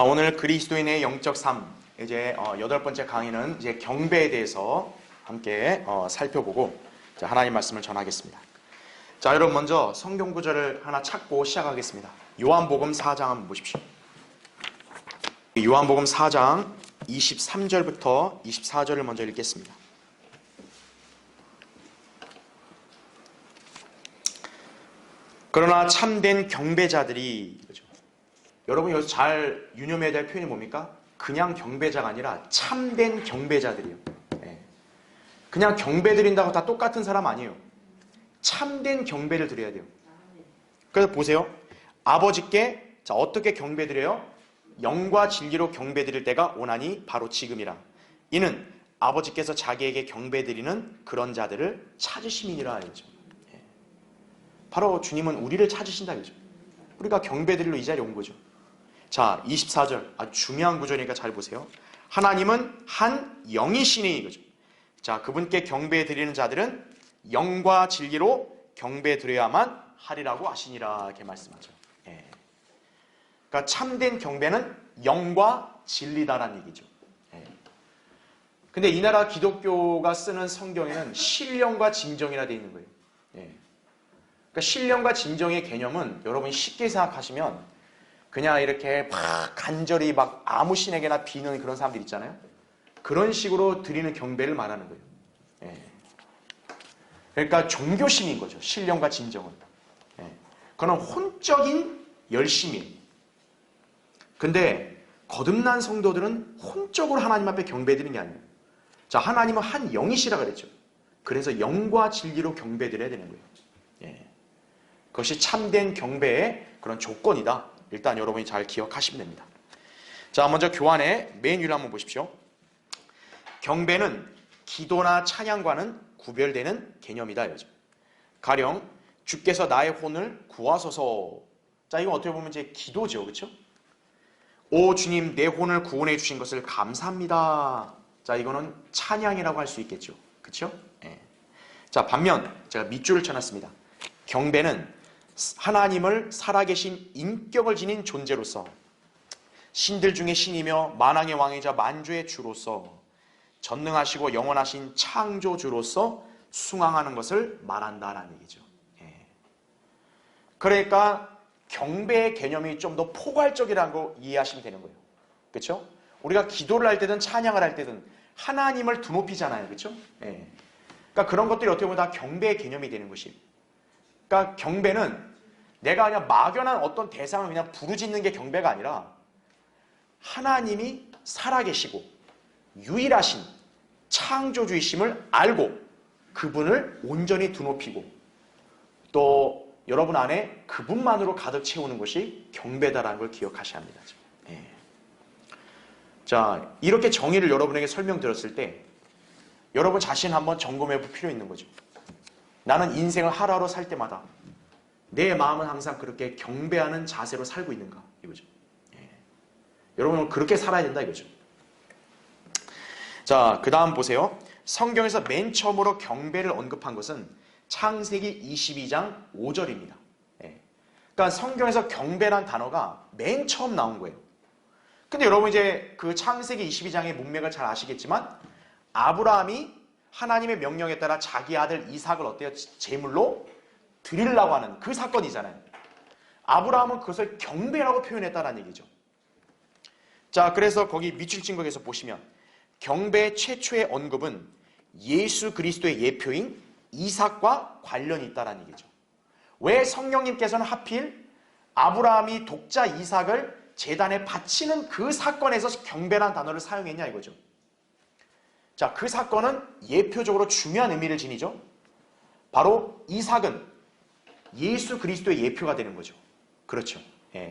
오늘 그리스도인의 영적 삶, 이제 8번째 강의는 이제 경배에 대해서 함께 살펴보고 하나님 말씀을 전하겠습니다. 자, 여러분 먼저 성경 구절을 하나 찾고 시작하겠습니다. 요한복음 4장 한번 보십시오. 요한복음 4장 23절부터 24절을 먼저 읽겠습니다. 그러나 참된 경배자들이, 그죠? 여러분 여기서 잘 유념해야 될 표현이 뭡니까? 그냥 경배자가 아니라 참된 경배자들이요. 그냥 경배 드린다고 다 똑같은 사람 아니에요. 참된 경배를 드려야 돼요. 그래서 보세요. 아버지께 어떻게 경배 드려요? 영과 진리로 경배 드릴 때가 오나니 바로 지금이라. 이는 아버지께서 자기에게 경배 드리는 그런 자들을 찾으심이니라. 이죠. 바로 주님은 우리를 찾으신다. 이죠. 우리가 경배 드리러 이 자리에 온 거죠. 자, 24절 아주 중요한 구절이니까 잘 보세요. 하나님은 한 영이시니 이거죠. 자, 그분께 경배 드리는 자들은 영과 진리로 경배 드려야만 하리라고 하시니라, 이렇게 말씀하죠. 그러니까 참된 경배는 영과 진리다라는 얘기죠. 근데 이 나라 기독교가 쓰는 성경에는 신령과 진정이라 되어 있는 거예요. 그러니까 신령과 진정의 개념은 여러분이 쉽게 생각하시면 그냥 이렇게 막 간절히 막 아무 신에게나 비는 그런 사람들 있잖아요. 그런 식으로 드리는 경배를 말하는 거예요. 그러니까 종교심인 거죠. 신령과 진정은. 그건 혼적인 열심이에요. 근데 거듭난 성도들은 혼적으로 하나님 앞에 경배드리는 게 아니에요. 자, 하나님은 한 영이시라 그랬죠. 그래서 영과 진리로 경배드려야 되는 거예요. 그것이 참된 경배의 그런 조건이다. 일단 여러분이 잘 기억하시면 됩니다. 자, 먼저 교환의 맨 위를 한번 보십시오. 경배는 기도나 찬양과는 구별되는 개념이다. 이거죠. 가령 주께서 나의 혼을 구하소서. 자, 이건 어떻게 보면 이제 기도죠. 그렇죠? 오 주님, 내 혼을 구원해 주신 것을 감사합니다. 자, 이거는 찬양이라고 할 수 있겠죠. 그렇죠? 자, 반면 제가 밑줄을 쳐놨습니다. 경배는 하나님을 살아계신 인격을 지닌 존재로서 신들 중에 신이며 만왕의 왕이자 만주의 주로서 전능하시고 영원하신 창조주로서 숭앙하는 것을 말한다라는 얘기죠. 그러니까 경배의 개념이 좀 더 포괄적이라는 거 이해하시면 되는 거예요. 그렇죠? 우리가 기도를 할 때든 찬양을 할 때든 하나님을 두높이잖아요. 그렇죠? 그러니까 그런 것들이 어떻게 보면 다 경배의 개념이 되는 것이에요. 그러니까 경배는 내가 그냥 막연한 어떤 대상을 그냥 부르짖는 게 경배가 아니라 하나님이 살아계시고 유일하신 창조주이심을 알고 그분을 온전히 두높이고 또 여러분 안에 그분만으로 가득 채우는 것이 경배다라는 걸 기억하셔야 합니다. 자, 이렇게 정의를 여러분에게 설명드렸을 때 여러분 자신 한번 점검해 볼 필요 있는 거죠. 나는 인생을 하루하루 살 때마다 내 마음은 항상 그렇게 경배하는 자세로 살고 있는가 이거죠. 여러분은 그렇게 살아야 된다 이거죠. 자, 그 다음 보세요. 성경에서 맨 처음으로 경배를 언급한 것은 창세기 22장 5절입니다. 그러니까 성경에서 경배란 단어가 맨 처음 나온 거예요. 근데 여러분 이제 그 창세기 22장의 문맥을 잘 아시겠지만 아브라함이 하나님의 명령에 따라 자기 아들 이삭을 어때요? 제물로 드리려고 하는 그 사건이잖아요. 아브라함은 그것을 경배라고 표현했다는 얘기죠. 자, 그래서 거기 밑줄 친 거에서 보시면 경배의 최초의 언급은 예수 그리스도의 예표인 이삭과 관련이 있다는 얘기죠. 왜 성령님께서는 하필 아브라함이 독자 이삭을 제단에 바치는 그 사건에서 경배라는 단어를 사용했냐 이거죠. 자, 그 사건은 예표적으로 중요한 의미를 지니죠. 바로 이삭은 예수 그리스도의 예표가 되는 거죠. 그렇죠.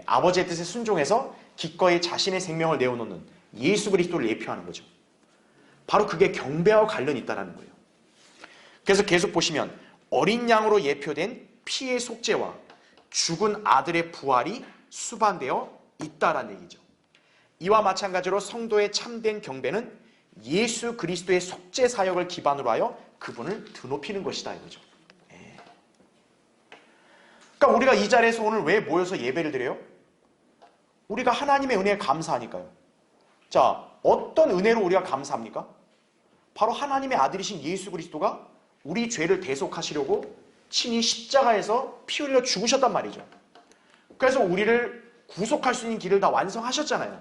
아버지의 뜻에 순종해서 기꺼이 자신의 생명을 내어놓는 예수 그리스도를 예표하는 거죠. 바로 그게 경배와 관련이 있다는 거예요. 그래서 계속 보시면 어린 양으로 예표된 피의 속죄와 죽은 아들의 부활이 수반되어 있다라는 얘기죠. 이와 마찬가지로 성도의 참된 경배는 예수 그리스도의 속죄 사역을 기반으로 하여 그분을 드높이는 것이다 이거죠. 그러니까 우리가 이 자리에서 오늘 왜 모여서 예배를 드려요? 우리가 하나님의 은혜에 감사하니까요. 자, 어떤 은혜로 우리가 감사합니까? 바로 하나님의 아들이신 예수 그리스도가 우리 죄를 대속하시려고 친히 십자가에서 피 흘려 죽으셨단 말이죠. 그래서 우리를 구속할 수 있는 길을 다 완성하셨잖아요.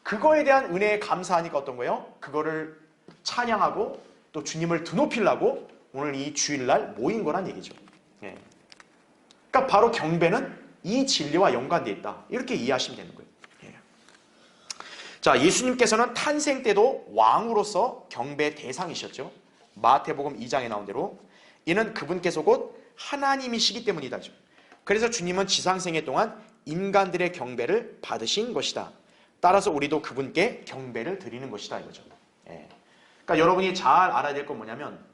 그거에 대한 은혜에 감사하니까 어떤 거예요? 그거를 찬양하고 또 주님을 드높이려고 오늘 이 주일날 모인 거란 얘기죠. 예. 그러니까 바로 경배는 이 진리와 연관되어 있다. 이렇게 이해하시면 되는 거예요. 예. 자, 예수님께서는 탄생 때도 왕으로서 경배 대상이셨죠. 마태복음 2장에 나온 대로 이는 그분께서 곧 하나님이시기 때문이다죠. 그래서 주님은 지상생애 동안 인간들의 경배를 받으신 것이다. 따라서 우리도 그분께 경배를 드리는 것이다 이거죠. 예. 그러니까 여러분이 잘 알아야 될 건 뭐냐면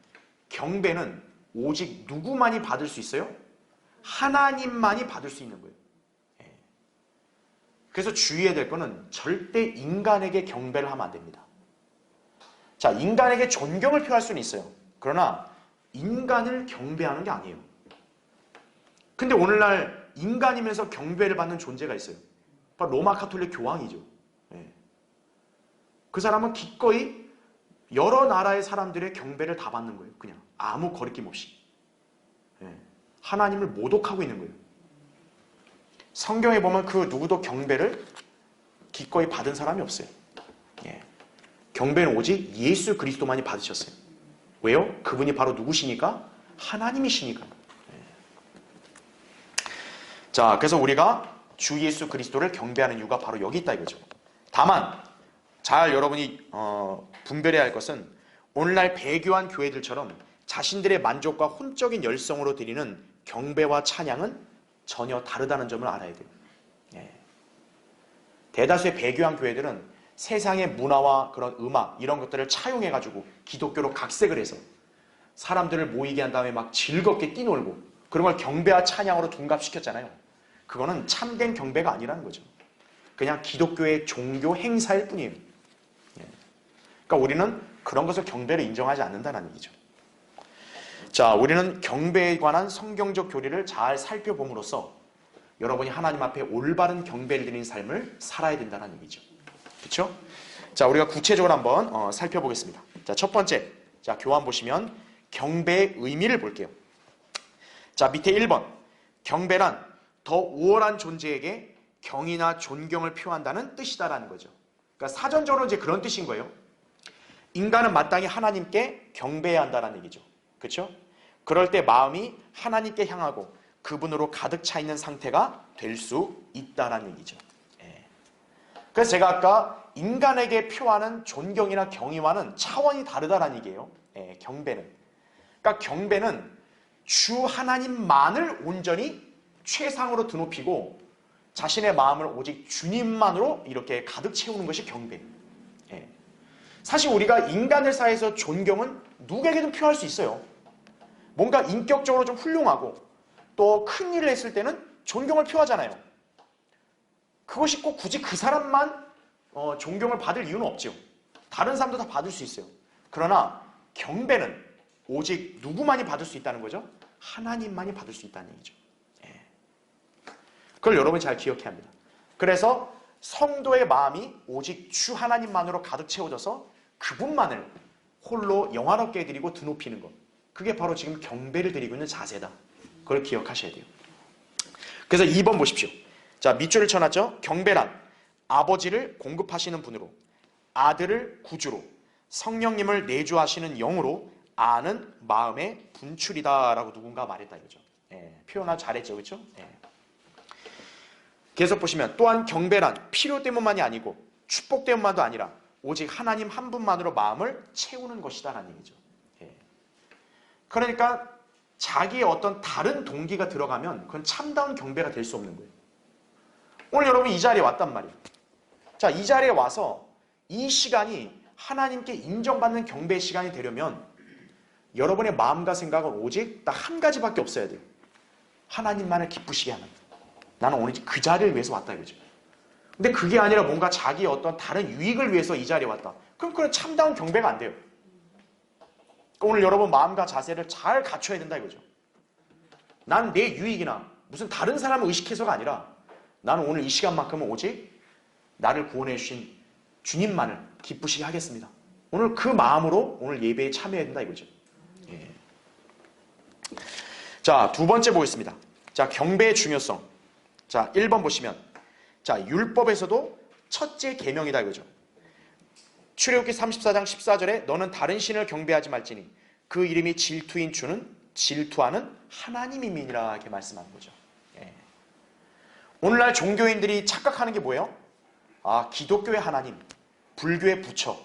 경배는 오직 누구만이 받을 수 있어요? 하나님만이 받을 수 있는 거예요. 예. 그래서 주의해야 될 거는 절대 인간에게 경배를 하면 안 됩니다. 자, 인간에게 존경을 표할 수는 있어요. 그러나 인간을 경배하는 게 아니에요. 근데 오늘날 인간이면서 경배를 받는 존재가 있어요. 바로 로마 가톨릭 교황이죠. 예. 그 사람은 기꺼이 여러 나라의 사람들의 경배를 다 받는 거예요. 그냥 아무 거리낌 없이. 예. 하나님을 모독하고 있는 거예요. 성경에 보면 그 누구도 경배를 기꺼이 받은 사람이 없어요. 예. 경배는 오직 예수 그리스도만이 받으셨어요. 왜요? 그분이 바로 누구시니까? 하나님이시니까. 예. 자, 그래서 우리가 주 예수 그리스도를 경배하는 이유가 바로 여기 있다 이거죠. 다만 잘 여러분이 분별해야 할 것은 오늘날 배교한 교회들처럼 자신들의 만족과 혼적인 열성으로 드리는 경배와 찬양은 전혀 다르다는 점을 알아야 돼요. 예. 대다수의 배교한 교회들은 세상의 문화와 그런 음악 이런 것들을 차용해가지고 기독교로 각색을 해서 사람들을 모이게 한 다음에 막 즐겁게 뛰놀고 그런 걸 경배와 찬양으로 둔갑시켰잖아요. 그거는 참된 경배가 아니라는 거죠. 그냥 기독교의 종교 행사일 뿐이에요. 예. 그러니까 우리는 그런 것을 경배를 인정하지 않는다는 얘기죠. 자, 우리는 경배에 관한 성경적 교리를 잘 살펴봄으로써 여러분이 하나님 앞에 올바른 경배를 드리는 삶을 살아야 된다는 얘기죠. 그렇죠? 자, 우리가 구체적으로 한번 살펴보겠습니다. 자, 첫 번째, 자, 교환 보시면 경배의 의미를 볼게요. 자, 밑에 1번 경배란 더 우월한 존재에게 경이나 존경을 표한다는 뜻이다라는 거죠. 그러니까 사전적으로 이제 그런 뜻인 거예요. 인간은 마땅히 하나님께 경배해야 한다는 얘기죠. 그렇죠? 그럴 때 마음이 하나님께 향하고 그분으로 가득 차 있는 상태가 될 수 있다는 얘기죠. 예. 그래서 제가 아까 인간에게 표하는 존경이나 경의와는 차원이 다르다는 얘기예요. 예, 경배는. 그러니까 경배는 주 하나님만을 온전히 최상으로 드높이고 자신의 마음을 오직 주님만으로 이렇게 가득 채우는 것이 경배예요. 예. 사실 우리가 인간들 사이에서 존경은 누구에게든 표할 수 있어요. 뭔가 인격적으로 좀 훌륭하고 또 큰 일을 했을 때는 존경을 표하잖아요. 그것이 꼭 굳이 그 사람만 존경을 받을 이유는 없죠. 다른 사람도 다 받을 수 있어요. 그러나 경배는 오직 누구만이 받을 수 있다는 거죠? 하나님만이 받을 수 있다는 얘기죠. 예. 그걸 여러분이 잘 기억해야 합니다. 그래서 성도의 마음이 오직 주 하나님만으로 가득 채워져서 그분만을 홀로 영화롭게 해드리고 드높이는 것. 그게 바로 지금 경배를 드리고 있는 자세다. 그걸 기억하셔야 돼요. 그래서 2번 보십시오. 자, 밑줄을 쳐놨죠? 경배란 아버지를 공급하시는 분으로, 아들을 구주로, 성령님을 내주하시는 영으로 아는 마음의 분출이다라고 누군가 말했다 이거죠. 예, 표현을 잘했죠, 그렇죠? 예. 계속 보시면 또한 경배란 필요 때문만이 아니고 축복 때문만도 아니라 오직 하나님 한 분만으로 마음을 채우는 것이다라는 얘기죠. 예. 그러니까 자기의 어떤 다른 동기가 들어가면 그건 참다운 경배가 될 수 없는 거예요. 오늘 여러분 이 자리에 왔단 말이에요. 자, 이 자리에 와서 이 시간이 하나님께 인정받는 경배의 시간이 되려면 여러분의 마음과 생각은 오직 딱 한 가지밖에 없어야 돼요. 하나님만을 기쁘시게 하는. 나는 오늘 그 자리를 위해서 왔다 이거죠. 근데 그게 아니라 뭔가 자기의 어떤 다른 유익을 위해서 이 자리에 왔다. 그럼 그건 참다운 경배가 안 돼요. 오늘 여러분 마음과 자세를 잘 갖춰야 된다 이거죠. 난 내 유익이나 무슨 다른 사람을 의식해서가 아니라 나는 오늘 이 시간만큼은 오직 나를 구원해 주신 주님만을 기쁘시게 하겠습니다. 오늘 그 마음으로 오늘 예배에 참여해야 된다 이거죠. 예. 자, 두 번째 보겠습니다. 자, 경배의 중요성. 자, 1번 보시면, 자, 율법에서도 첫째 계명이다 이거죠. 출애굽기 34장 14절에 너는 다른 신을 경배하지 말지니 그 이름이 질투인 주는 질투하는 하나님임이니라 이렇게 말씀하는 거죠. 예. 오늘날 종교인들이 착각하는 게 뭐예요? 아, 기독교의 하나님, 불교의 부처,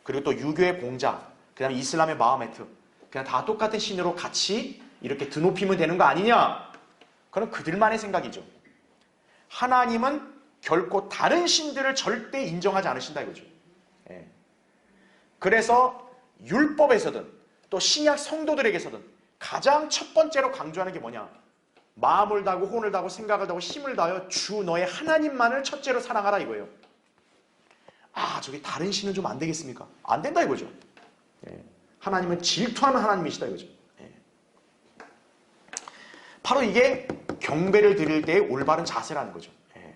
그리고 또 유교의 공자, 그 다음에 이슬람의 마호메트, 그냥 다 똑같은 신으로 같이 이렇게 드높이면 되는 거 아니냐? 그건 그들만의 생각이죠. 하나님은 결코 다른 신들을 절대 인정하지 않으신다 이거죠. 예. 그래서 율법에서든 또 신약 성도들에게서든 가장 첫 번째로 강조하는 게 뭐냐? 마음을 다하고 혼을 다하고 생각을 다하고 힘을 다하여 주 너의 하나님만을 첫째로 사랑하라 이거예요. 아, 저기 다른 신은 좀 안 되겠습니까? 안 된다 이거죠. 예. 하나님은 질투하는 하나님이시다 이거죠. 예. 바로 이게 경배를 드릴 때의 올바른 자세라는 거죠. 예.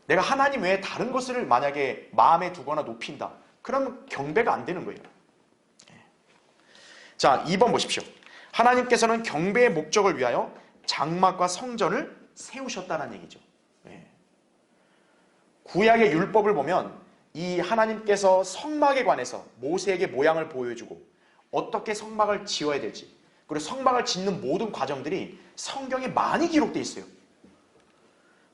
내가 하나님 외에 다른 것을 만약에 마음에 두거나 높인다. 그러면 경배가 안 되는 거예요. 예. 자, 2번 보십시오. 하나님께서는 경배의 목적을 위하여 장막과 성전을 세우셨다는 얘기죠. 예. 구약의 율법을 보면 이 하나님께서 성막에 관해서 모세에게 모양을 보여주고 어떻게 성막을 지어야 될지, 그리고 성막을 짓는 모든 과정들이 성경에 많이 기록되어 있어요.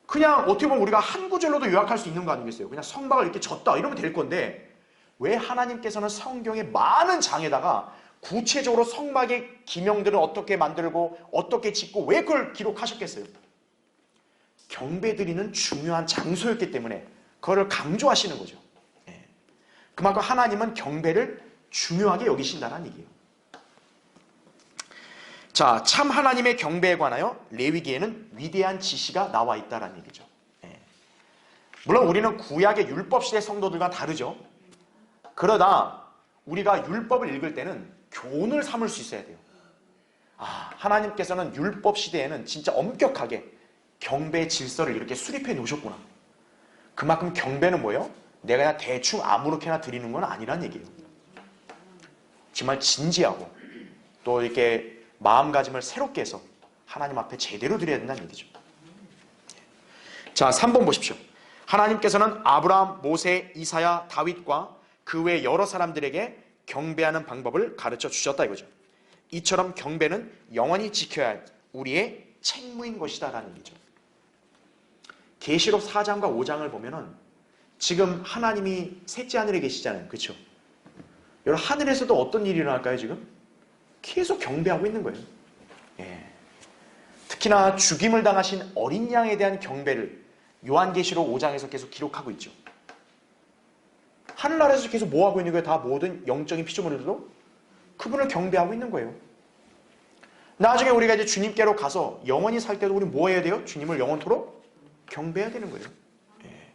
그냥 어떻게 보면 우리가 한 구절로도 요약할 수 있는 거 아니겠어요? 그냥 성막을 이렇게 졌다 이러면 될 건데 왜 하나님께서는 성경의 많은 장에다가 구체적으로 성막의 기명들을 어떻게 만들고 어떻게 짓고 왜 그걸 기록하셨겠어요? 경배드리는 중요한 장소였기 때문에 그거를 강조하시는 거죠. 예. 그만큼 하나님은 경배를 중요하게 여기신다는 얘기예요. 자, 참 하나님의 경배에 관하여 레위기에는 위대한 지시가 나와 있다는 얘기죠. 예. 물론 우리는 구약의 율법시대 성도들과 다르죠. 그러나 우리가 율법을 읽을 때는 교훈을 삼을 수 있어야 돼요. 아, 하나님께서는 율법시대에는 진짜 엄격하게 경배의 질서를 이렇게 수립해 놓으셨구나. 그만큼 경배는 뭐예요? 내가 그냥 대충 아무렇게나 드리는 건 아니란 얘기예요. 정말 진지하고 또 이렇게 마음가짐을 새롭게 해서 하나님 앞에 제대로 드려야 된다는 얘기죠. 자, 3번 보십시오. 하나님께서는 아브라함, 모세, 이사야, 다윗과 그 외 여러 사람들에게 경배하는 방법을 가르쳐 주셨다 이거죠. 이처럼 경배는 영원히 지켜야 할 우리의 책무인 것이다 라는 얘기죠. 계시록 4장과 5장을 보면은 지금 하나님이 셋째 하늘에 계시잖아요. 그렇죠? 여러분, 하늘에서도 어떤 일이 일어날까요 지금? 계속 경배하고 있는 거예요. 예. 특히나 죽임을 당하신 어린 양에 대한 경배를 요한계시록 5장에서 계속 기록하고 있죠. 하늘나라에서 계속 뭐 하고 있는 거예요? 다 모든 영적인 피조물들도 그분을 경배하고 있는 거예요. 나중에 우리가 이제 주님께로 가서 영원히 살 때도 우리 뭐 해야 돼요? 주님을 영원토록 경배해야 되는 거예요. 예.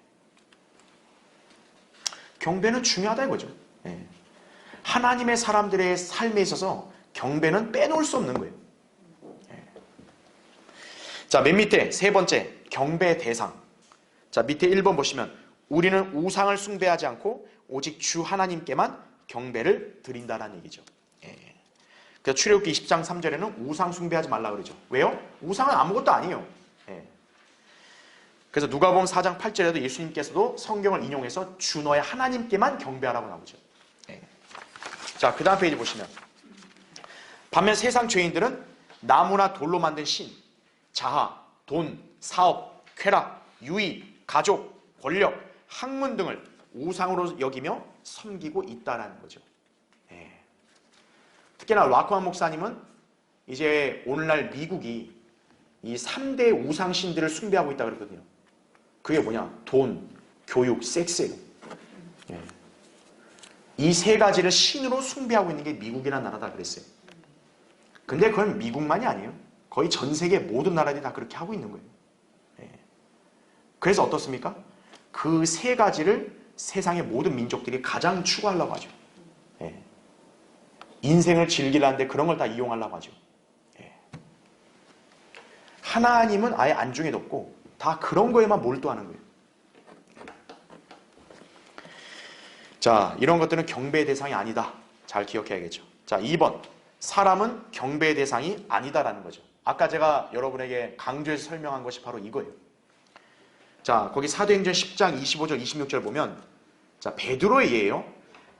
경배는 중요하다 이거죠. 예. 하나님의 사람들의 삶에 있어서 경배는 빼놓을 수 없는 거예요. 예. 자, 맨 밑에 세 번째 경배의 대상. 자, 밑에 1번 보시면 우리는 우상을 숭배하지 않고 오직 주 하나님께만 경배를 드린다라는 얘기죠. 예. 그래서 출애굽기 20장 3절에는 우상 숭배하지 말라 그러죠. 왜요? 우상은 아무것도 아니에요. 예. 그래서 누가복음 4장 8절에도 예수님께서도 성경을 인용해서 주 너의 하나님께만 경배하라고 나오죠. 예. 자, 그 다음 페이지 보시면 반면 세상 죄인들은 나무나 돌로 만든 신, 자아, 돈, 사업, 쾌락, 유의, 가족, 권력, 학문 등을 우상으로 여기며 섬기고 있다라는 거죠. 예. 특히나 라크만 목사님은 이제 오늘날 미국이 이 3대 우상신들을 숭배하고 있다고 그러거든요. 그게 뭐냐? 돈, 교육, 섹스예요. 예. 이 세 가지를 신으로 숭배하고 있는 게 미국이라는 나라다 그랬어요. 근데 그건 미국만이 아니에요. 거의 전 세계 모든 나라들이 다 그렇게 하고 있는 거예요. 예. 그래서 어떻습니까? 그 세 가지를 세상의 모든 민족들이 가장 추구하려고 하죠. 예. 인생을 즐기려는데 그런 걸 다 이용하려고 하죠. 예. 하나님은 아예 안중에 뒀고 다 그런 거에만 몰두하는 거예요. 자, 이런 것들은 경배의 대상이 아니다. 잘 기억해야겠죠. 자, 2번. 사람은 경배의 대상이 아니다라는 거죠. 아까 제가 여러분에게 강조해서 설명한 것이 바로 이거예요. 자, 거기 사도행전 10장 25절 26절 보면, 자, 베드로의 예예요.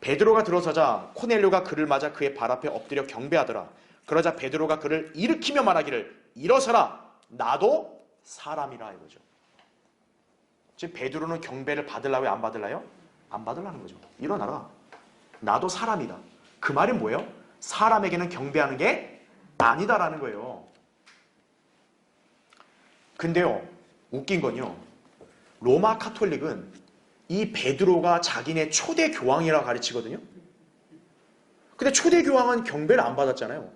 베드로가 들어서자 코넬료가 그를 맞아 그의 발 앞에 엎드려 경배하더라. 그러자 베드로가 그를 일으키며 말하기를 일어서라, 나도 사람이라 이거죠. 즉 베드로는 경배를 받으려고요, 안 받으려요? 안 받으려는 거죠. 일어나라, 나도 사람이다. 그 말이 뭐예요? 사람에게는 경배하는 게 아니다라는 거예요. 근데요, 웃긴 건요, 로마 카톨릭은 이 베드로가 자기네 초대 교황이라 가르치거든요. 근데 초대 교황은 경배를 안 받았잖아요.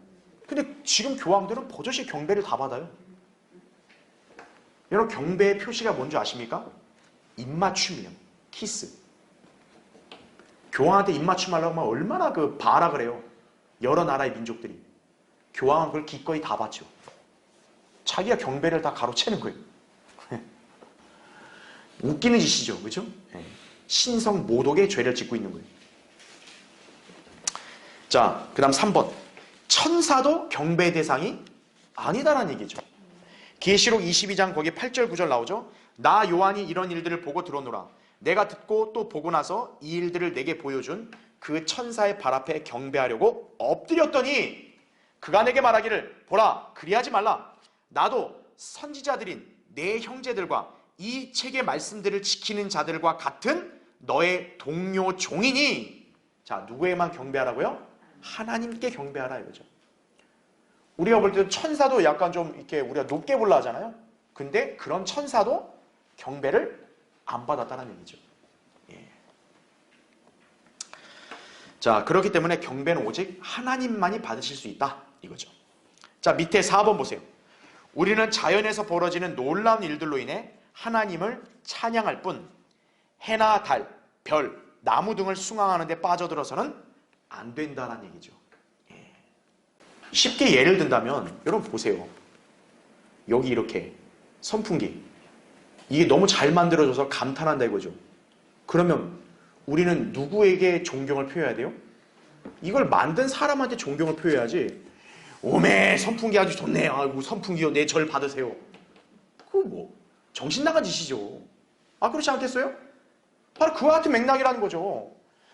근데 지금 교황들은 버젓이 경배를 다 받아요. 여러분, 경배의 표시가 뭔지 아십니까? 입맞춤이요. 키스. 교황한테 입맞춤 하려고 하면 얼마나 봐라 그래요. 여러 나라의 민족들이. 교황은 그걸 기꺼이 다 받죠. 자기가 경배를 다 가로채는 거예요. 웃기는 짓이죠. 그죠? 신성 모독의 죄를 짓고 있는 거예요. 자, 그 다음 3번. 천사도 경배의 대상이 아니다라는 얘기죠. 계시록 22장 거기 8절 9절 나오죠. 나 요한이 이런 일들을 보고 들어노라. 내가 듣고 또 보고 나서 이 일들을 내게 보여준 그 천사의 발 앞에 경배하려고 엎드렸더니 그가 내게 말하기를 보라, 그리하지 말라. 나도 선지자들인 내 형제들과 이 책의 말씀들을 지키는 자들과 같은 너의 동료 종이니. 자, 누구에만 경배하라고요? 하나님께 경배하라 이거죠. 우리가 볼 때 천사도 약간 좀 이렇게 우리가 높게 보려 하잖아요. 근데 그런 천사도 경배를 안 받았다는 얘기죠. 예. 자, 그렇기 때문에 경배는 오직 하나님만이 받으실 수 있다 이거죠. 자, 밑에 4번 보세요. 우리는 자연에서 벌어지는 놀라운 일들로 인해 하나님을 찬양할 뿐 해나 달, 별, 나무 등을 숭앙하는 데 빠져들어서는 안 된다는 얘기죠. 예. 쉽게 예를 든다면 여러분 보세요. 여기 이렇게 선풍기, 이게 너무 잘 만들어져서 감탄한다 이거죠. 그러면 우리는 누구에게 존경을 표해야 돼요? 이걸 만든 사람한테 존경을 표해야지. 오메 선풍기 아주 좋네. 아이고 선풍기요, 내 절 받으세요. 그거 뭐 정신 나간 짓이죠. 아, 그렇지 않겠어요? 바로 그와 같은 맥락이라는 거죠.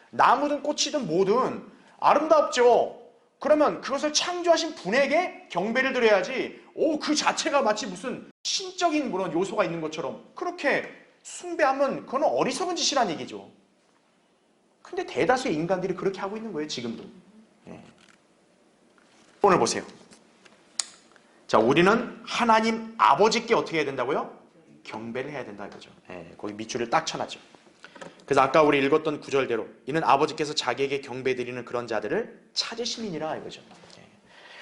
나무든 꽃이든 뭐든 아름답죠. 그러면 그것을 창조하신 분에게 경배를 드려야지, 그 자체가 마치 무슨 신적인 그런 요소가 있는 것처럼 그렇게 숭배하면 그건 어리석은 짓이란 얘기죠. 근데 대다수의 인간들이 그렇게 하고 있는 거예요, 지금도. 예. 오늘 보세요. 자, 우리는 하나님 아버지께 어떻게 해야 된다고요? 경배를 해야 된다 이거죠. 예, 거기 밑줄을 딱 쳐놨죠. 그래서 아까 우리 읽었던 구절대로 이는 아버지께서 자기에게 경배드리는 그런 자들을 찾으심이니라 이거죠. 예.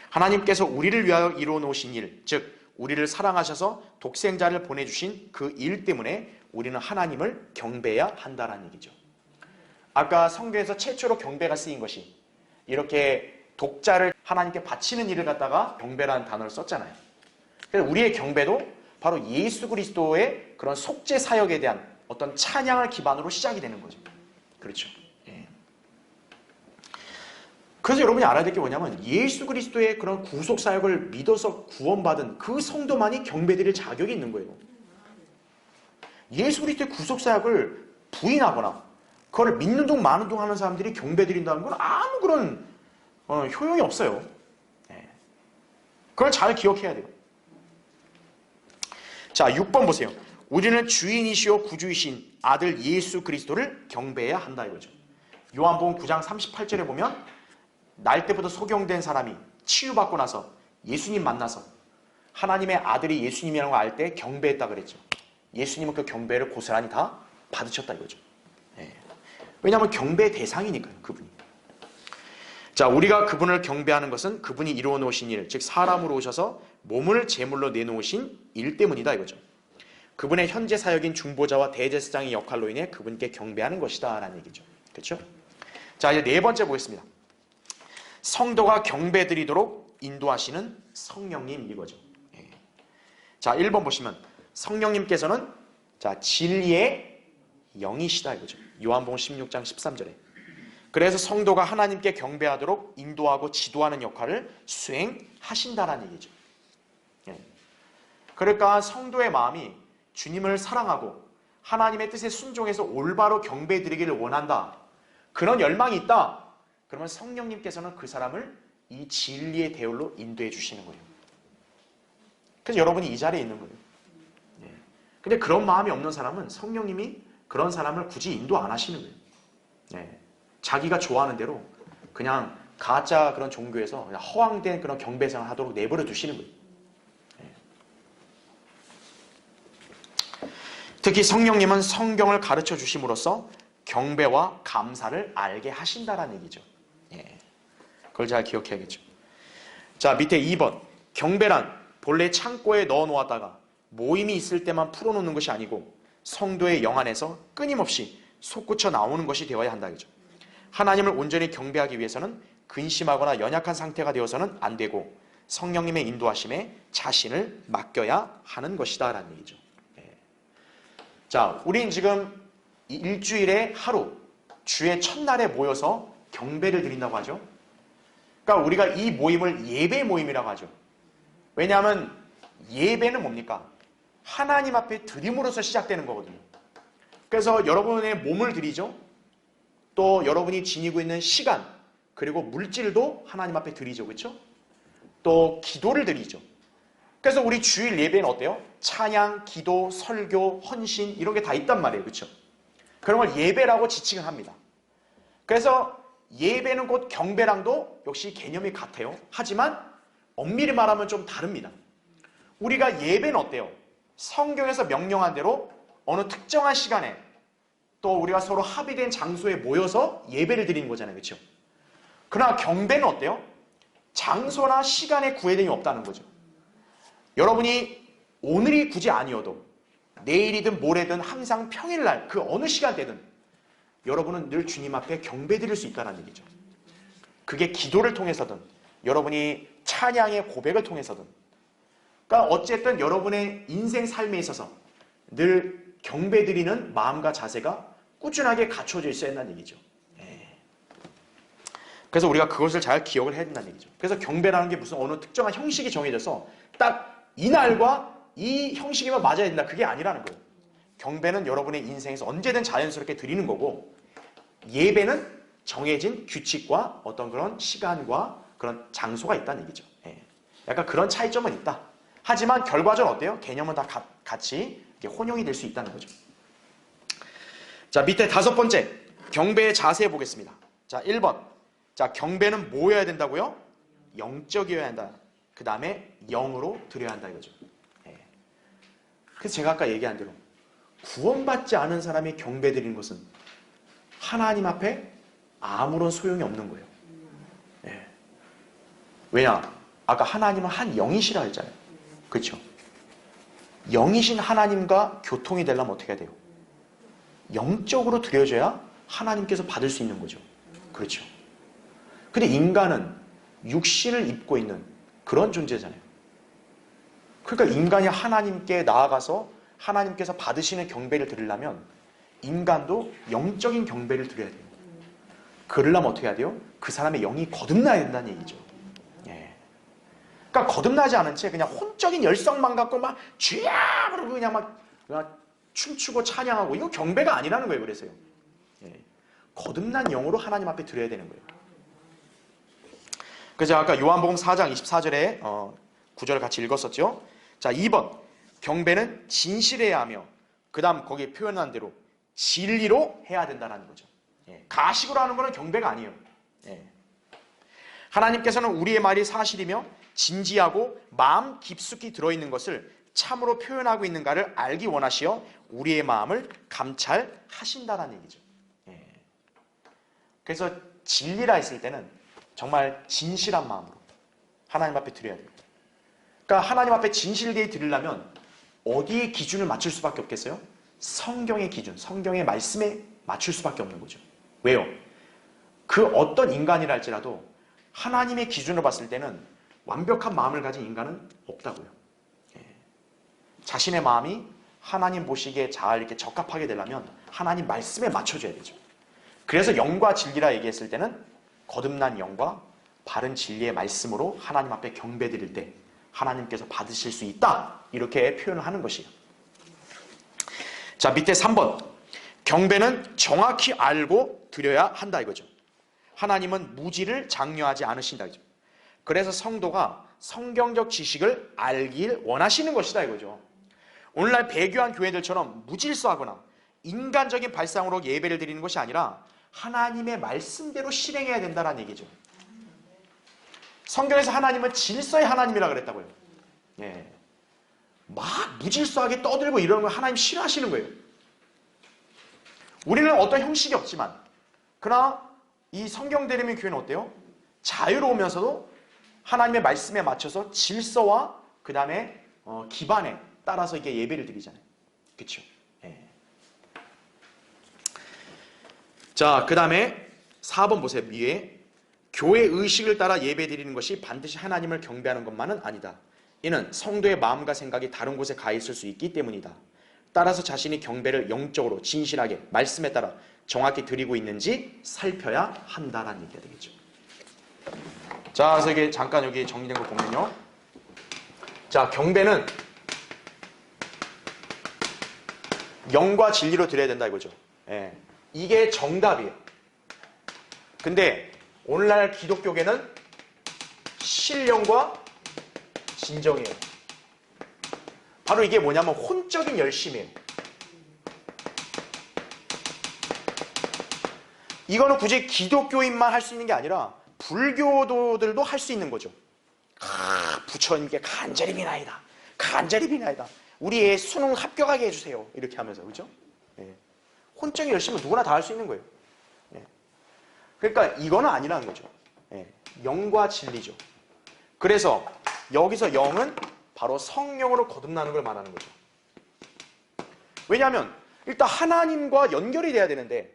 하나님께서 우리를 위하여 이루어 놓으신 일, 즉 우리를 사랑하셔서 독생자를 보내주신 그 일 때문에 우리는 하나님을 경배해야 한다는 얘기죠. 아까 성경에서 최초로 경배가 쓰인 것이 이렇게 독자를 하나님께 바치는 일을 갖다가 경배라는 단어를 썼잖아요. 그래서 우리의 경배도 바로 예수 그리스도의 그런 속죄 사역에 대한 어떤 찬양을 기반으로 시작이 되는 거죠. 그렇죠. 예. 그래서 여러분이 알아야 될 게 뭐냐면 예수 그리스도의 그런 구속 사역을 믿어서 구원받은 그 성도만이 경배드릴 자격이 있는 거예요. 예수 그리스도의 구속 사역을 부인하거나 그걸 믿는 동 마는 동 하는 사람들이 경배드린다는 건 아무 그런 효용이 없어요. 예. 그걸 잘 기억해야 돼요. 자, 6번 보세요. 우리는 주인이시오 구주이신 아들 예수 그리스도를 경배해야 한다 이거죠. 요한복음 9장 38절에 보면 날 때부터 소경된 사람이 치유받고 나서 예수님 만나서 하나님의 아들이 예수님이라는 걸 알 때 경배했다 그랬죠. 예수님은 그 경배를 고스란히 다 받으셨다 이거죠. 예. 왜냐하면 경배의 대상이니까요, 그분이. 자, 우리가 그분을 경배하는 것은 그분이 이루어 놓으신 일, 즉 사람으로 오셔서 몸을 제물로 내놓으신 일 때문이다 이거죠. 그분의 현재 사역인 중보자와 대제사장의 역할로 인해 그분께 경배하는 것이다 라는 얘기죠. 그렇죠? 자, 이제 네 번째 보겠습니다. 성도가 경배드리도록 인도하시는 성령님 이거죠. 예. 자, 1번 보시면 성령님께서는 자, 진리의 영이시다 이거죠. 요한복음 16장 13절에. 그래서 성도가 하나님께 경배하도록 인도하고 지도하는 역할을 수행하신다라는 얘기죠. 예. 그러니까 성도의 마음이 주님을 사랑하고 하나님의 뜻에 순종해서 올바로 경배드리기를 원한다. 그런 열망이 있다. 그러면 성령님께서는 그 사람을 이 진리의 대열로 인도해 주시는 거예요. 그래서 여러분이 이 자리에 있는 거예요. 예. 근데 그런 마음이 없는 사람은 성령님이 그런 사람을 굳이 인도 안 하시는 거예요. 예. 자기가 좋아하는 대로 그냥 가짜 그런 종교에서 그냥 허황된 그런 경배생활 하도록 내버려 두시는 거예요. 예. 특히 성령님은 성경을 가르쳐 주심으로써 경배와 감사를 알게 하신다라는 얘기죠. 예. 그걸 잘 기억해야겠죠. 자, 밑에 2번. 경배란 본래 창고에 넣어 놓았다가 모임이 있을 때만 풀어놓는 것이 아니고 성도의 영 안에서 끊임없이 솟구쳐 나오는 것이 되어야 한다죠. 하나님을 온전히 경배하기 위해서는 근심하거나 연약한 상태가 되어서는 안 되고 성령님의 인도하심에 자신을 맡겨야 하는 것이다 라는 얘기죠. 예. 자, 우린 지금 일주일에 하루 주의 첫날에 모여서 경배를 드린다고 하죠. 그러니까 우리가 이 모임을 예배 모임이라고 하죠. 왜냐하면 예배는 뭡니까? 하나님 앞에 드림으로써 시작되는 거거든요. 그래서 여러분의 몸을 드리죠. 또 여러분이 지니고 있는 시간 그리고 물질도 하나님 앞에 드리죠. 그렇죠? 또 기도를 드리죠. 그래서 우리 주일 예배는 어때요? 찬양, 기도, 설교, 헌신 이런 게 다 있단 말이에요. 그렇죠? 그런 걸 예배라고 지칭을 합니다. 그래서 예배는 곧 경배랑도 역시 개념이 같아요. 하지만 엄밀히 말하면 좀 다릅니다. 우리가 예배는 어때요? 성경에서 명령한 대로 어느 특정한 시간에 또 우리가 서로 합의된 장소에 모여서 예배를 드리는 거잖아요. 그렇죠? 그러나 경배는 어때요? 장소나 시간에 구애됨이 없다는 거죠. 여러분이 오늘이 굳이 아니어도 내일이든 모레든 항상 평일날 그 어느 시간대든 여러분은 늘 주님 앞에 경배드릴 수 있다는 얘기죠. 그게 기도를 통해서든 여러분이 찬양의 고백을 통해서든 그러니까 어쨌든 여러분의 인생 삶에 있어서 늘 경배드리는 마음과 자세가 꾸준하게 갖춰져 있어야 한다는 얘기죠. 예. 그래서 우리가 그것을 잘 기억을 해야 된다는 얘기죠. 그래서 경배라는 게 무슨 어느 특정한 형식이 정해져서 딱 이날과 이 형식이면 맞아야 된다. 그게 아니라는 거예요. 경배는 여러분의 인생에서 언제든 자연스럽게 드리는 거고 예배는 정해진 규칙과 어떤 그런 시간과 그런 장소가 있다는 얘기죠. 예. 약간 그런 차이점은 있다. 하지만 결과적으로 어때요? 개념은 다 같이 혼용이 될 수 있다는 거죠. 자, 밑에 5번째 경배의 자세 보겠습니다. 자, 1번. 자, 경배는 뭐여야 된다고요? 영적이어야 한다. 그 다음에 영으로 드려야 한다 이거죠. 예. 그래서 제가 아까 얘기한 대로 구원받지 않은 사람이 경배 드리는 것은 하나님 앞에 아무런 소용이 없는 거예요. 예. 왜냐? 아까 하나님은 한 영이시라 했잖아요. 그렇죠? 영이신 하나님과 교통이 되려면 어떻게 해야 돼요? 영적으로 드려져야 하나님께서 받을 수 있는 거죠. 그렇죠? 근데 인간은 육신을 입고 있는 그런 존재잖아요. 그러니까 인간이 하나님께 나아가서 하나님께서 받으시는 경배를 드리려면 인간도 영적인 경배를 드려야 돼요. 그러려면 어떻게 해야 돼요? 그 사람의 영이 거듭나야 된다는 얘기죠. 예. 그러니까 거듭나지 않은 채 그냥 혼적인 열성만 갖고 막 주야! 그러고 그냥 막 춤추고 찬양하고 이거 경배가 아니라는 거예요. 그래서요. 예. 거듭난 영으로 하나님 앞에 드려야 되는 거예요. 그래서 아까 요한복음 4장 24절에 구절을 같이 읽었었죠. 자, 2번 경배는 진실해야 하며 그 다음 거기에 표현한 대로 진리로 해야 된다는 거죠. 예. 가식으로 하는 거는 경배가 아니에요. 예. 하나님께서는 우리의 말이 사실이며 진지하고 마음 깊숙이 들어있는 것을 참으로 표현하고 있는가를 알기 원하시어 우리의 마음을 감찰하신다는 얘기죠. 예. 그래서 진리라 했을 때는 정말 진실한 마음으로 하나님 앞에 드려야 돼요. 그러니까 하나님 앞에 진실되게 드리려면 어디에 기준을 맞출 수밖에 없겠어요? 성경의 기준, 성경의 말씀에 맞출 수밖에 없는 거죠. 왜요? 그 어떤 인간이라 할지라도 하나님의 기준으로 봤을 때는 완벽한 마음을 가진 인간은 없다고요. 예. 자신의 마음이 하나님 보시기에 잘 이렇게 적합하게 되려면 하나님 말씀에 맞춰줘야 되죠. 그래서 영과 진리라 얘기했을 때는 거듭난 영과 바른 진리의 말씀으로 하나님 앞에 경배드릴 때 하나님께서 받으실 수 있다, 이렇게 표현을 하는 것이에요. 자, 밑에 3번, 경배는 정확히 알고 드려야 한다 이거죠. 하나님은 무지를 장려하지 않으신다 이거죠. 그래서 성도가 성경적 지식을 알길 원하시는 것이다 이거죠. 오늘날 배교한 교회들처럼 무질서하거나 인간적인 발상으로 예배를 드리는 것이 아니라 하나님의 말씀대로 실행해야 된다는 얘기죠. 성경에서 하나님은 질서의 하나님이라 그랬다고요. 예. 막 무질서하게 떠들고 이러는 거 하나님 싫어하시는 거예요. 우리는 어떤 형식이 없지만, 그러나 이 성경 대리면 교회는 어때요? 자유로우면서도 하나님의 말씀에 맞춰서 질서와 그 다음에 기반에 따라서 이게 예배를 드리잖아요. 그렇죠? 예. 자, 그 다음에 4번 보세요. 위에 교회 의식을 따라 예배 드리는 것이 반드시 하나님을 경배하는 것만은 아니다. 이는 성도의 마음과 생각이 다른 곳에 가 있을 수 있기 때문이다. 따라서 자신이 경배를 영적으로 진실하게 말씀에 따라 정확히 드리고 있는지 살펴야 한다라는 얘기가 되겠죠. 자, 그래서 이게 잠깐 여기 정리된 거 보면요. 자, 경배는 영과 진리로 드려야 된다 이거죠. 예. 이게 정답이에요. 근데 오늘날 기독교계는 신령과 진정이에요. 바로 이게 뭐냐면 혼적인 열심이에요. 이거는 굳이 기독교인만 할 수 있는 게 아니라 불교도들도 할 수 있는 거죠. 부처님께 간절히 비나이다. 간절히 비나이다. 우리 애 수능 합격하게 해주세요. 이렇게 하면서, 그죠? 예. 혼적인 열심은 누구나 다 할 수 있는 거예요. 예. 그러니까 이거는 아니라는 거죠. 예. 영과 진리죠. 그래서 여기서 영은 바로 성령으로 거듭나는 걸 말하는 거죠. 왜냐하면 일단 하나님과 연결이 돼야 되는데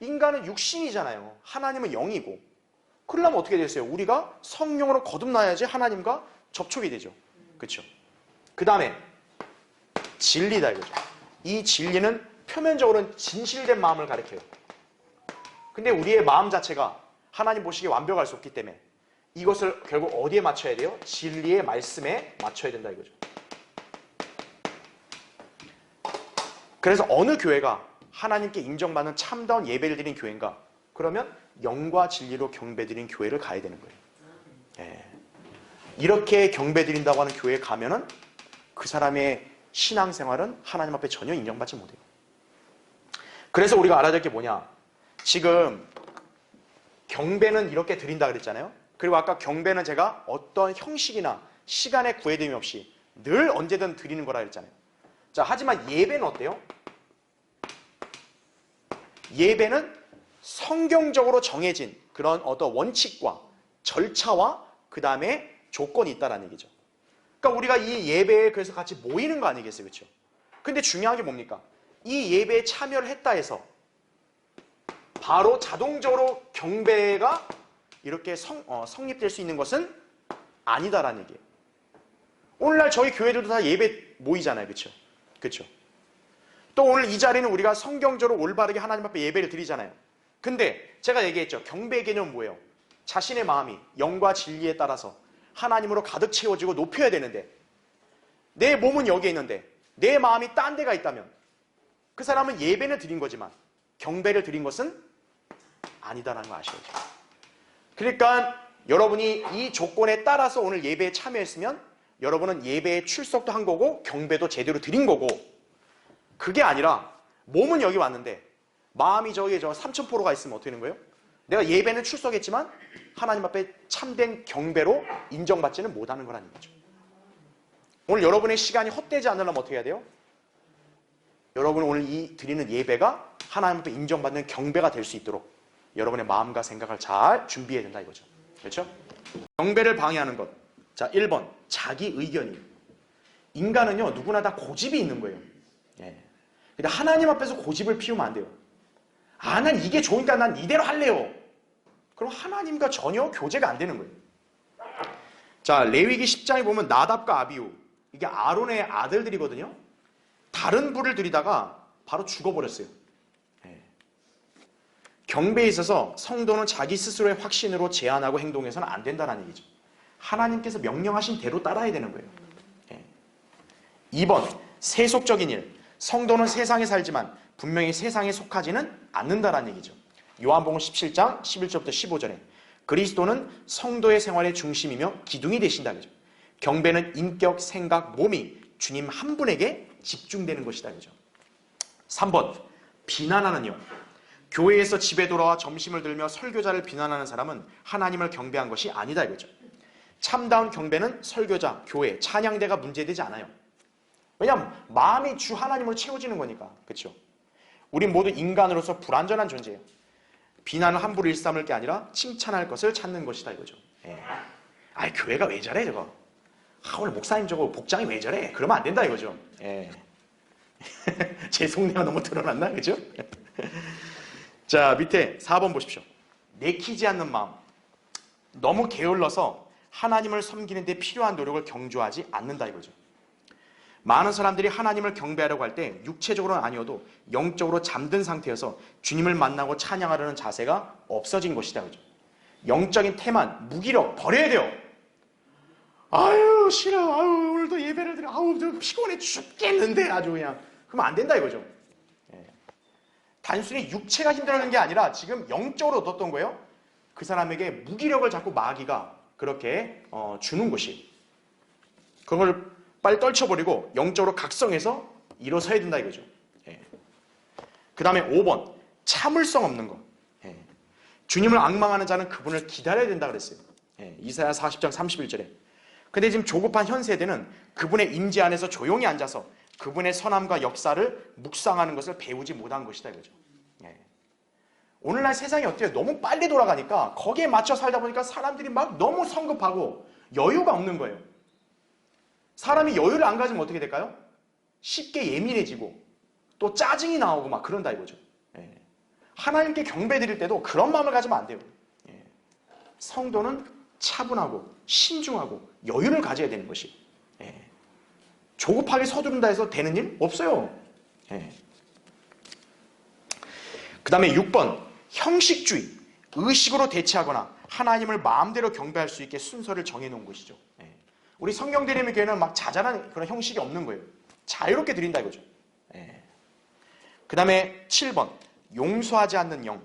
인간은 육신이잖아요. 하나님은 영이고. 그러려면 어떻게 됐어요? 우리가 성령으로 거듭나야지 하나님과 접촉이 되죠. 그렇죠? 그 다음에 진리다 이거죠. 이 진리는 표면적으로는 진실된 마음을 가리켜요. 근데 우리의 마음 자체가 하나님 보시기에 완벽할 수 없기 때문에 이것을 결국 어디에 맞춰야 돼요? 진리의 말씀에 맞춰야 된다 이거죠. 그래서 어느 교회가 하나님께 인정받는 참다운 예배를 드린 교회인가? 그러면 영과 진리로 경배드린 교회를 가야 되는 거예요. 예. 이렇게 경배드린다고 하는 교회에 가면은 그 사람의 신앙생활은 하나님 앞에 전혀 인정받지 못해요. 그래서 우리가 알아야 될 게 뭐냐? 지금 경배는 이렇게 드린다 그랬잖아요. 그리고 아까 경배는 제가 어떤 형식이나 시간에 구애됨이 없이 늘 언제든 드리는 거라 그랬잖아요. 자, 하지만 예배는 어때요? 예배는 성경적으로 정해진 그런 어떤 원칙과 절차와 그 다음에 조건이 있다라는 얘기죠. 그러니까 우리가 이 예배에 그래서 같이 모이는 거 아니겠어요? 그렇죠? 근데 중요한 게 뭡니까? 이 예배에 참여를 했다 해서 바로 자동적으로 경배가 이렇게 성립될 수 있는 것은 아니다라는 얘기예요. 오늘날 저희 교회들도 다 예배 모이잖아요. 그렇죠? 그렇죠? 또 오늘 이 자리는 우리가 성경적으로 올바르게 하나님 앞에 예배를 드리잖아요. 근데 제가 얘기했죠. 경배의 개념은 뭐예요? 자신의 마음이 영과 진리에 따라서 하나님으로 가득 채워지고 높여야 되는데 내 몸은 여기에 있는데 내 마음이 딴 데가 있다면 그 사람은 예배는 드린 거지만 경배를 드린 것은 아니다라는 거 아셔야죠. 그러니까 여러분이 이 조건에 따라서 오늘 예배에 참여했으면 여러분은 예배에 출석도 한 거고 경배도 제대로 드린 거고, 그게 아니라 몸은 여기 왔는데 마음이 저기 삼천포로가 있으면 어떻게 되는 거예요? 내가 예배는 출석했지만 하나님 앞에 참된 경배로 인정받지는 못하는 거라는 거죠. 오늘 여러분의 시간이 헛되지 않으려면 어떻게 해야 돼요? 여러분 오늘 이 드리는 예배가 하나님 앞에 인정받는 경배가 될 수 있도록 여러분의 마음과 생각을 잘 준비해야 된다 이거죠. 그렇죠? 경배를 방해하는 것. 자, 1번 자기 의견이. 인간은요 누구나 다 고집이 있는 거예요. 예. 근데 하나님 앞에서 고집을 피우면 안 돼요. 아, 난 이게 좋으니까 난 이대로 할래요. 그럼 하나님과 전혀 교제가 안 되는 거예요. 자, 레위기 10장에 보면 나답과 아비후, 이게 아론의 아들들이거든요. 다른 불을 들이다가 바로 죽어버렸어요. 예. 경배에 있어서 성도는 자기 스스로의 확신으로 제한하고 행동해서는 안 된다는 얘기죠. 하나님께서 명령하신 대로 따라야 되는 거예요. 예. 2번, 세속적인 일. 성도는 세상에 살지만 분명히 세상에 속하지는 않는다는 얘기죠. 요한복음 17장 11절부터 15절에 그리스도는 성도의 생활의 중심이며 기둥이 되신다. 그죠? 경배는 인격, 생각, 몸이 주님 한 분에게 집중되는 것이다. 그죠? 3번, 비난하는 영. 교회에서 집에 돌아와 점심을 들며 설교자를 비난하는 사람은 하나님을 경배한 것이 아니다. 이거죠. 참다운 경배는 설교자, 교회, 찬양대가 문제되지 않아요. 왜냐하면 마음이 주 하나님으로 채워지는 거니까. 그렇죠? 우린 모두 인간으로서 불완전한 존재예요. 비난을 함부로 일삼을 게 아니라 칭찬할 것을 찾는 것이다. 이거죠. 예. 아이, 교회가 왜 저래 저거. 오늘 목사님 저거 복장이 왜 저래. 그러면 안 된다 이거죠. 예. 제 속내가 너무 드러났나? 그죠? 자, 밑에 4번 보십시오. 내키지 않는 마음. 너무 게을러서 하나님을 섬기는 데 필요한 노력을 경주하지 않는다 이거죠. 많은 사람들이 하나님을 경배하려고 할 때 육체적으로는 아니어도 영적으로 잠든 상태여서 주님을 만나고 찬양하려는 자세가 없어진 것이다. 그죠? 영적인 태만, 무기력 버려야 돼요. 아유 싫어. 아유 오늘도 예배를 드려. 아우 저 피곤해 죽겠는데 아주 그냥. 그러면 안 된다 이거죠. 예. 단순히 육체가 힘들어하는 게 아니라 지금 영적으로 얻었던 거예요. 그 사람에게 무기력을 자꾸 마귀가 그렇게 주는 것이. 그걸 빨리 떨쳐버리고 영적으로 각성해서 일어서야 된다 이거죠. 예. 그 다음에 5번, 참을성 없는 거. 예. 주님을 앙망하는 자는 그분을 기다려야 된다 그랬어요. 예. 이사야 40장 31절에. 근데 지금 조급한 현 세대는 그분의 임재 안에서 조용히 앉아서 그분의 선함과 역사를 묵상하는 것을 배우지 못한 것이다 이거죠. 예. 오늘날 세상이 어때요? 너무 빨리 돌아가니까 거기에 맞춰 살다 보니까 사람들이 막 너무 성급하고 여유가 없는 거예요. 사람이 여유를 안 가지면 어떻게 될까요? 쉽게 예민해지고 또 짜증이 나오고 막 그런다 이거죠. 예. 하나님께 경배 드릴 때도 그런 마음을 가지면 안 돼요. 예. 성도는 차분하고 신중하고 여유를 가져야 되는 것이. 예. 조급하게 서두른다 해서 되는 일 없어요. 예. 그 다음에 6번, 형식주의. 의식으로 대체하거나 하나님을 마음대로 경배할 수 있게 순서를 정해놓은 것이죠. 예. 우리 성경 드리는 교회는 막 자잘한 그런 형식이 없는 거예요. 자유롭게 드린다 이거죠. 예. 그 다음에 7번, 용서하지 않는 영.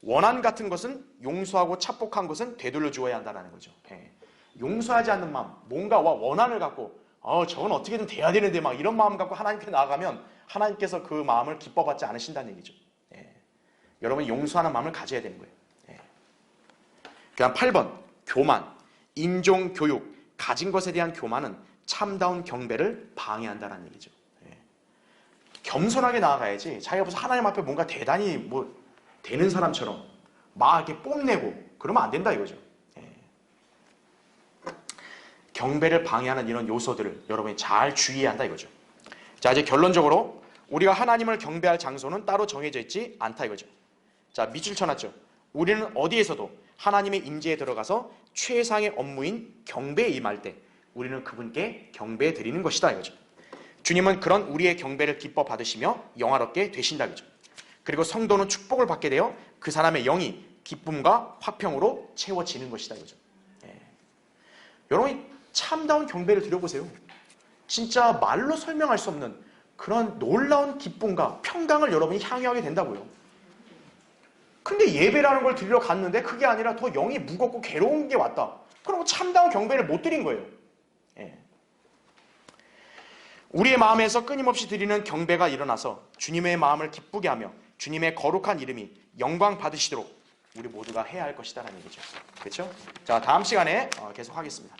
원한 같은 것은 용서하고 착복한 것은 되돌려 주어야 한다는 거죠. 예. 용서하지 않는 마음, 뭔가 원한을 갖고 저건 어떻게든 돼야 되는데 막 이런 마음 갖고 하나님께 나아가면 하나님께서 그 마음을 기뻐받지 않으신다는 얘기죠. 예. 여러분이 용서하는 마음을 가져야 되는 거예요. 예. 그 다음 8번, 교만. 인종, 교육, 가진 것에 대한 교만은 참다운 경배를 방해한다는 얘기죠. 예. 겸손하게 나아가야지 자기가 무슨 하나님 앞에 뭔가 대단히 뭐 되는 사람처럼 막 이렇게 뽐내고 그러면 안 된다 이거죠. 예. 경배를 방해하는 이런 요소들을 여러분이 잘 주의해야 한다 이거죠. 자, 이제 결론적으로 우리가 하나님을 경배할 장소는 따로 정해져 있지 않다 이거죠. 자, 밑줄 쳐놨죠. 우리는 어디에서도 하나님의 임재에 들어가서 최상의 업무인 경배에 임할 때 우리는 그분께 경배 드리는 것이다 이거죠. 주님은 그런 우리의 경배를 기뻐 받으시며 영화롭게 되신다 이거죠. 그리고 성도는 축복을 받게 되어 그 사람의 영이 기쁨과 화평으로 채워지는 것이다 이거죠. 예. 여러분이 참다운 경배를 드려보세요. 진짜 말로 설명할 수 없는 그런 놀라운 기쁨과 평강을 여러분이 향유하게 된다고요. 근데 예배라는 걸 드리러 갔는데 그게 아니라 더 영이 무겁고 괴로운 게 왔다. 그럼 참다운 경배를 못 드린 거예요. 예. 우리의 마음에서 끊임없이 드리는 경배가 일어나서 주님의 마음을 기쁘게 하며 주님의 거룩한 이름이 영광 받으시도록 우리 모두가 해야 할 것이다라는 얘기죠. 그렇죠? 자, 다음 시간에 계속 하겠습니다.